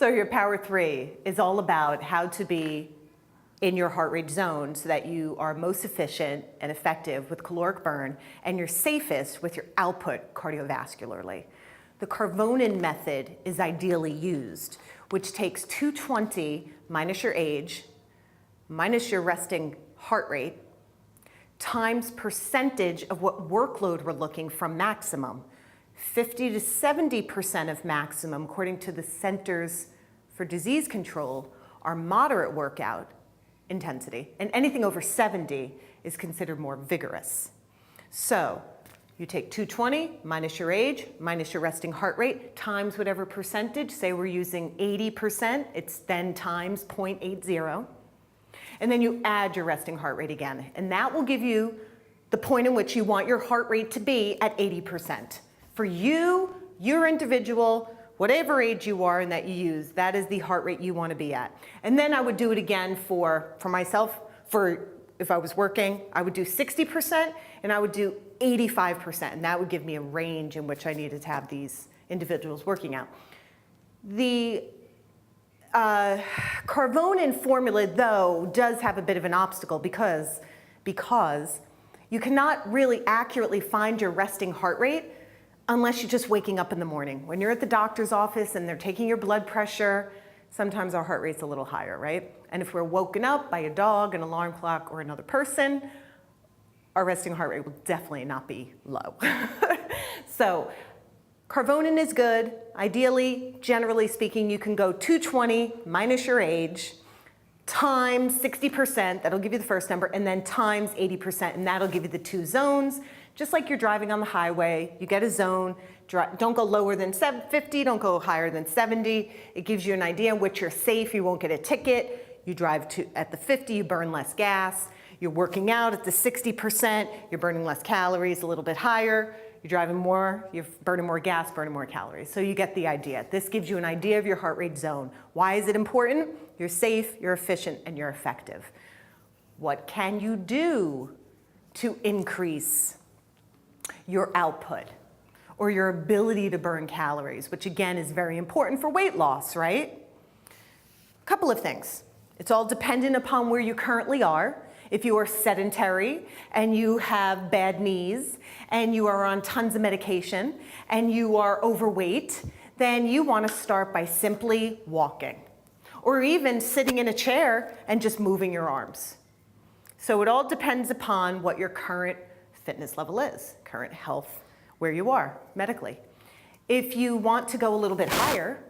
So your Power 3 is all about how to be in your heart rate zone so that you are most efficient and effective with caloric burn and you're safest with your output cardiovascularly. The Carvonin method is ideally used, which takes 220 minus your age, minus your resting heart rate, times percentage of what workload we're looking from maximum. 50 to 70% of maximum, according to the Centers for Disease Control, are moderate workout intensity, and anything over 70 is considered more vigorous. So you take 220 minus your age, minus your resting heart rate, times whatever percentage. Say we're using 80%, it's then times 0.80. And then you add your resting heart rate again. And that will give you the point in which you want your heart rate to be at 80%. For you, your individual, whatever age you are and that you use, that is the heart rate you want to be at. And then I would do it again for myself, if I was working, I would do 60% and I would do 85%. And that would give me a range in which I needed to have these individuals working out. The Carvonin formula, though, does have a bit of an obstacle because you cannot really accurately find your resting heart rate unless you're just waking up in the morning. When you're at the doctor's office and they're taking your blood pressure, sometimes our heart rate's a little higher, right? And if we're woken up by a dog, an alarm clock, or another person, our resting heart rate will definitely not be low. So Carvonin is good. Ideally, generally speaking, you can go 220 minus your age times 60%, that'll give you the first number, and then times 80%, and that'll give you the two zones. Just like you're driving on the highway, you get a zone, don't go lower than 50, don't go higher than 70. It gives you an idea in which you're safe, you won't get a ticket. You drive at the 50, you burn less gas. You're working out at the 60%, you're burning less calories, a little bit higher. You're driving more, you're burning more gas, burning more calories. So you get the idea. This gives you an idea of your heart rate zone. Why is it important? You're safe, you're efficient, and you're effective. What can you do to increase your output or your ability to burn calories, which again is very important for weight loss, right? A couple of things. It's all dependent upon where you currently are. If you are sedentary and you have bad knees and you are on tons of medication and you are overweight, then you want to start by simply walking or even sitting in a chair and just moving your arms. So it all depends upon what your current fitness level is, current health, where you are medically. If you want to go a little bit higher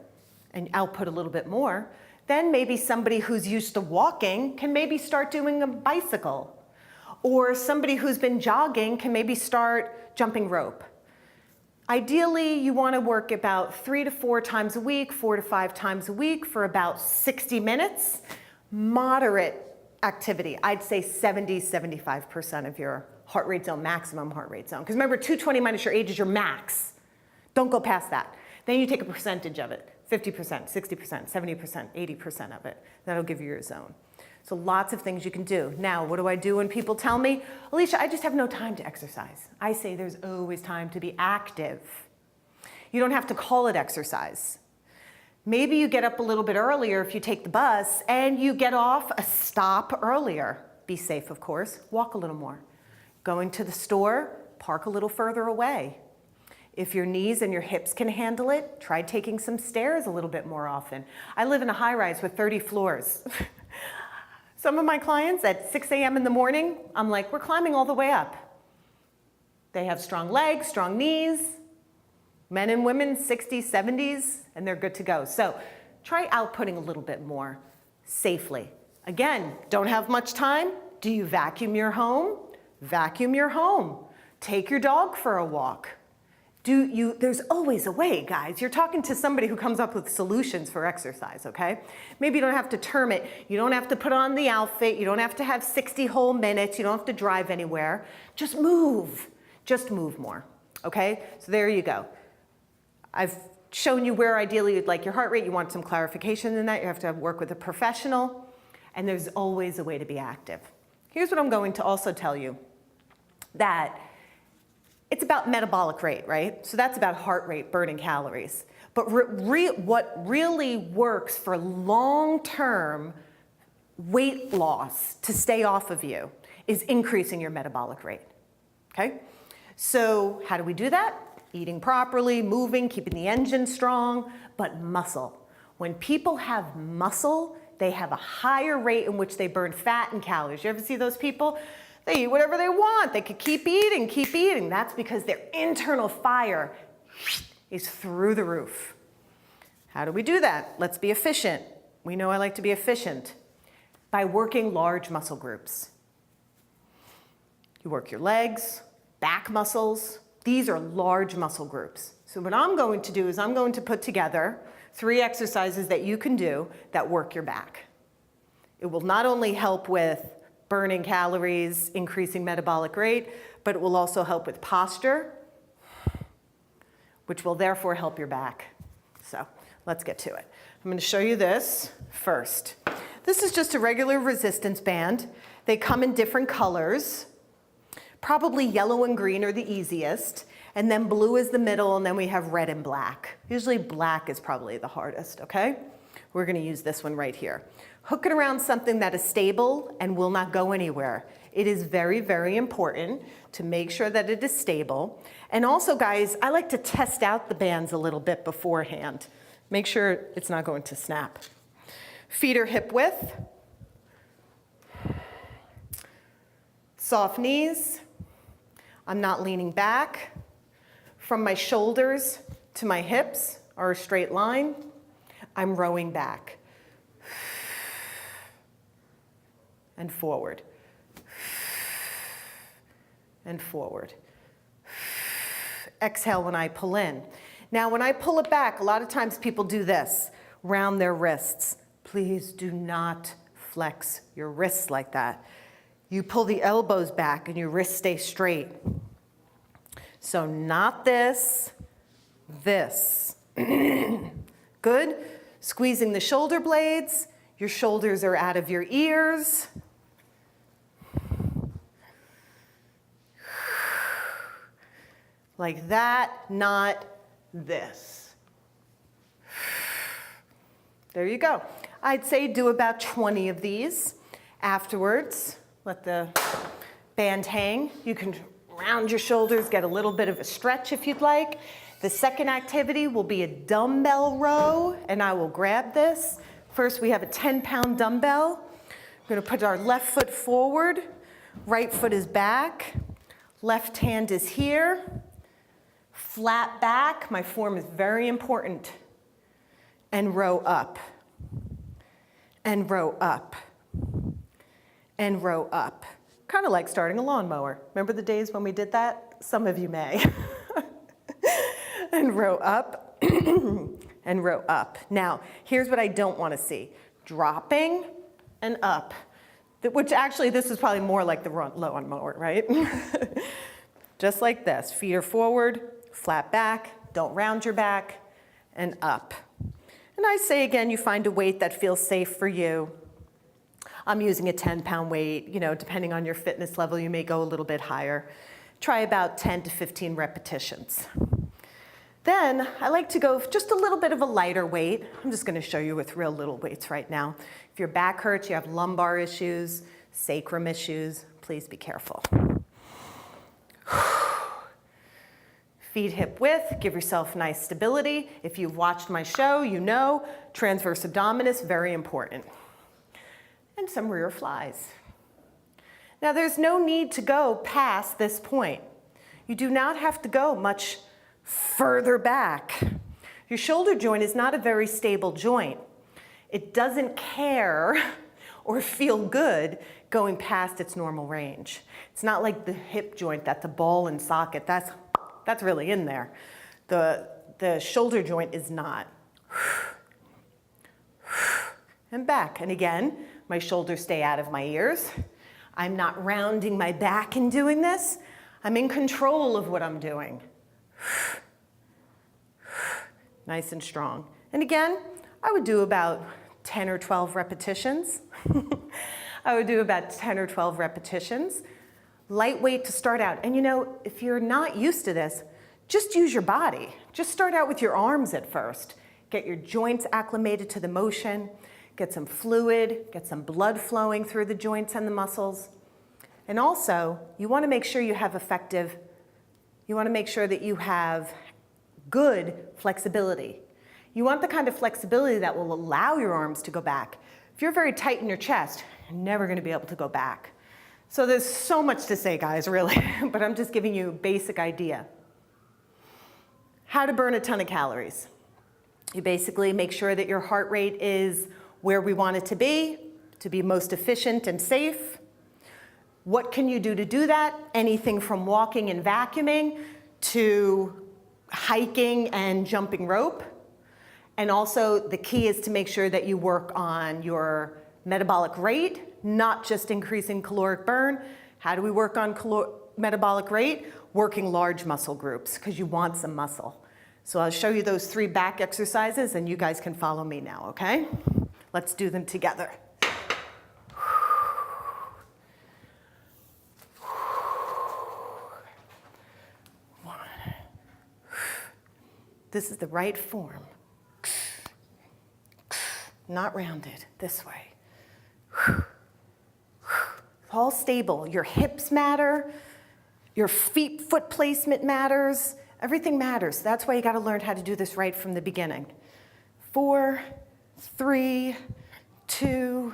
and output a little bit more, then maybe somebody who's used to walking can maybe start doing a bicycle. Or somebody who's been jogging can maybe start jumping rope. Ideally, you want to work about 3 to 4 times a week, 4 to 5 times a week for about 60 minutes. Moderate activity, I'd say 75% of your heart rate zone, maximum heart rate zone. Because remember, 220 minus your age is your max. Don't go past that. Then you take a percentage of it, 50%, 60%, 70%, 80% of it. That'll give you your zone. So lots of things you can do. Now, what do I do when people tell me, Alycia, I just have no time to exercise? I say there's always time to be active. You don't have to call it exercise. Maybe you get up a little bit earlier if you take the bus and you get off a stop earlier. Be safe, of course. Walk a little more. Going to the store, park a little further away. If your knees and your hips can handle it, try taking some stairs a little bit more often. I live in a high-rise with 30 floors. Some of my clients at 6 a.m. in the morning, I'm like, we're climbing all the way up. They have strong legs, strong knees, men and women, 60s, 70s, and they're good to go. So try outputting a little bit more safely. Again, don't have much time? Do you vacuum your home? Vacuum your home. Take your dog for a walk. There's always a way, guys. You're talking to somebody who comes up with solutions for exercise, okay? Maybe you don't have to term it. You don't have to put on the outfit. You don't have to have 60 whole minutes. You don't have to drive anywhere. Just move. Just move more, okay? So there you go. I've shown you where ideally you'd like your heart rate. You want some clarification in that. You have to work with a professional. And there's always a way to be active. Here's what I'm going to also tell you. That it's about metabolic rate, right? So that's about heart rate, burning calories. But what really works for long-term weight loss to stay off of you is increasing your metabolic rate, okay? So how do we do that? Eating properly, moving, keeping the engine strong, but muscle. When people have muscle, they have a higher rate in which they burn fat and calories. You ever see those people? They eat whatever they want. They could keep eating, keep eating. That's because their internal fire is through the roof. How do we do that? Let's be efficient. We know I like to be efficient. By working large muscle groups. You work your legs, back muscles. These are large muscle groups. So what I'm going to do is I'm going to put together 3 exercises that you can do that work your back. It will not only help with burning calories, increasing metabolic rate, but it will also help with posture, which will therefore help your back. So let's get to it. I'm going to show you this first. This is just a regular resistance band. They come in different colors. Probably yellow and green are the easiest, and then blue is the middle, and then we have red and black. Usually black is probably the hardest, okay? We're gonna use this one right here. Hook it around something that is stable and will not go anywhere. It is very, very important to make sure that it is stable. And also, guys, I like to test out the bands a little bit beforehand. Make sure it's not going to snap. Feet are hip width. Soft knees. I'm not leaning back. From my shoulders to my hips are a straight line. I'm rowing back. And forward. And forward. Exhale when I pull in. Now when I pull it back, a lot of times people do this, round their wrists. Please do not flex your wrists like that. You pull the elbows back and your wrists stay straight. So not this, this. Good. Squeezing the shoulder blades. Your shoulders are out of your ears. Like that, not this. There you go. I'd say do about 20 of these. Afterwards, let the band hang. You can round your shoulders, get a little bit of a stretch if you'd like. The second activity will be a dumbbell row, and I will grab this. First, we have a 10-pound dumbbell. We're gonna put our left foot forward, right foot is back, left hand is here, flat back, my form is very important, and row up, and row up, and row up. Kind of like starting a lawnmower. Remember the days when we did that? Some of you may. And row up, and row up. Now, here's what I don't want to see. Dropping and up. Which actually, this is probably more like the lawnmower, right? Just like this. Feet are forward, flat back, don't round your back, and up. And I say again, you find a weight that feels safe for you. I'm using a 10-pound weight. You know, depending on your fitness level, you may go a little bit higher. Try about 10 to 15 repetitions. Then I like to go just a little bit of a lighter weight. I'm just going to show you with real little weights right now. If your back hurts, you have lumbar issues, sacrum issues, please be careful. Feet hip width, give yourself nice stability. If you've watched my show, you know transverse abdominis, very important. And some rear flies. Now there's no need to go past this point. You do not have to go much further back. Your shoulder joint is not a very stable joint. It doesn't care or feel good going past its normal range. It's not like the hip joint, that's a ball and socket. That's really in there. The shoulder joint is not. And back. And again, my shoulders stay out of my ears. I'm not rounding my back in doing this. I'm in control of what I'm doing. Nice and strong. And again, I would do about 10 or 12 repetitions. I would do about 10 or 12 repetitions. Lightweight to start out. And you know, if you're not used to this, just use your body. Just start out with your arms at first. Get your joints acclimated to the motion, get some fluid, get some blood flowing through the joints and the muscles. And also, you want to make sure you have that you have good flexibility. You want the kind of flexibility that will allow your arms to go back. If you're very tight in your chest, you're never going to be able to go back. So there's so much to say, guys, really, but I'm just giving you a basic idea. How to burn a ton of calories. You basically make sure that your heart rate is where we want it to be most efficient and safe. What can you do to do that? Anything from walking and vacuuming to hiking and jumping rope. And also the key is to make sure that you work on your metabolic rate, not just increasing caloric burn. How do we work on metabolic rate? Working large muscle groups, because you want some muscle. So I'll show you those 3 back exercises and you guys can follow me now, okay? Let's do them together. This is the right form. Not rounded, this way. All stable. Your hips matter, your foot placement matters, everything matters. That's why you gotta learn how to do this right from the beginning. 4, 3, 2,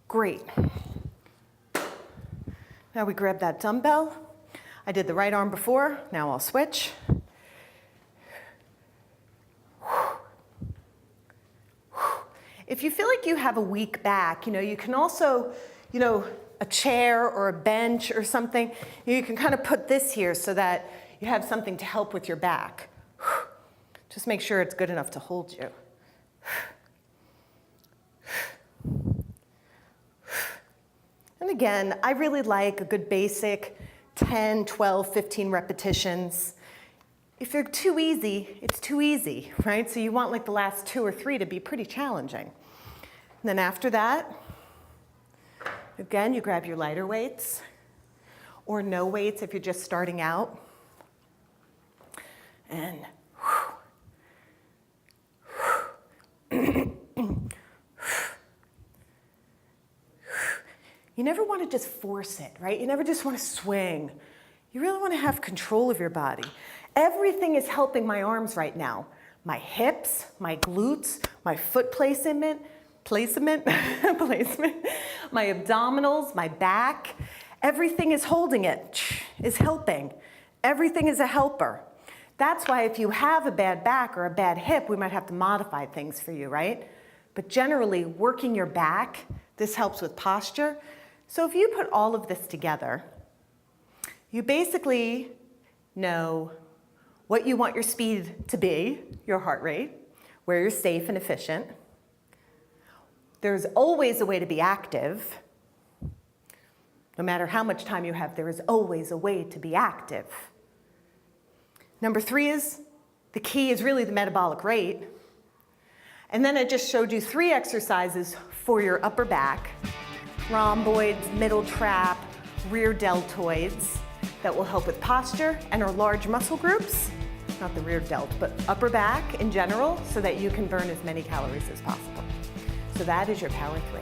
great. Now we grab that dumbbell. I did the right arm before, now I'll switch. If you feel like you have a weak back, you can also, a chair or a bench or something, you can kind of put this here so that you have something to help with your back. Just make sure it's good enough to hold you. And again, I really like a good basic 10, 12, 15 repetitions. If they're too easy, it's too easy, right? So you want like the last 2 or 3 to be pretty challenging. And then after that, again, you grab your lighter weights or no weights if you're just starting out. And you never want to just force it, right? You never just want to swing. You really want to have control of your body. Everything is helping my arms right now. My hips, my glutes, my foot placement, my abdominals, my back. Everything is holding it, is helping. Everything is a helper. That's why if you have a bad back or a bad hip, we might have to modify things for you, right? But generally, working your back, this helps with posture. So if you put all of this together, you basically know what you want your speed to be, your heart rate, where you're safe and efficient. There's always a way to be active. No matter how much time you have, there is always a way to be active. Number 3 is, the key is really the metabolic rate. And then I just showed you 3 exercises for your upper back, rhomboids, middle trap, rear deltoids, that will help with posture and our large muscle groups, not the rear delt, but upper back in general, so that you can burn as many calories as possible. So that is your Power 3.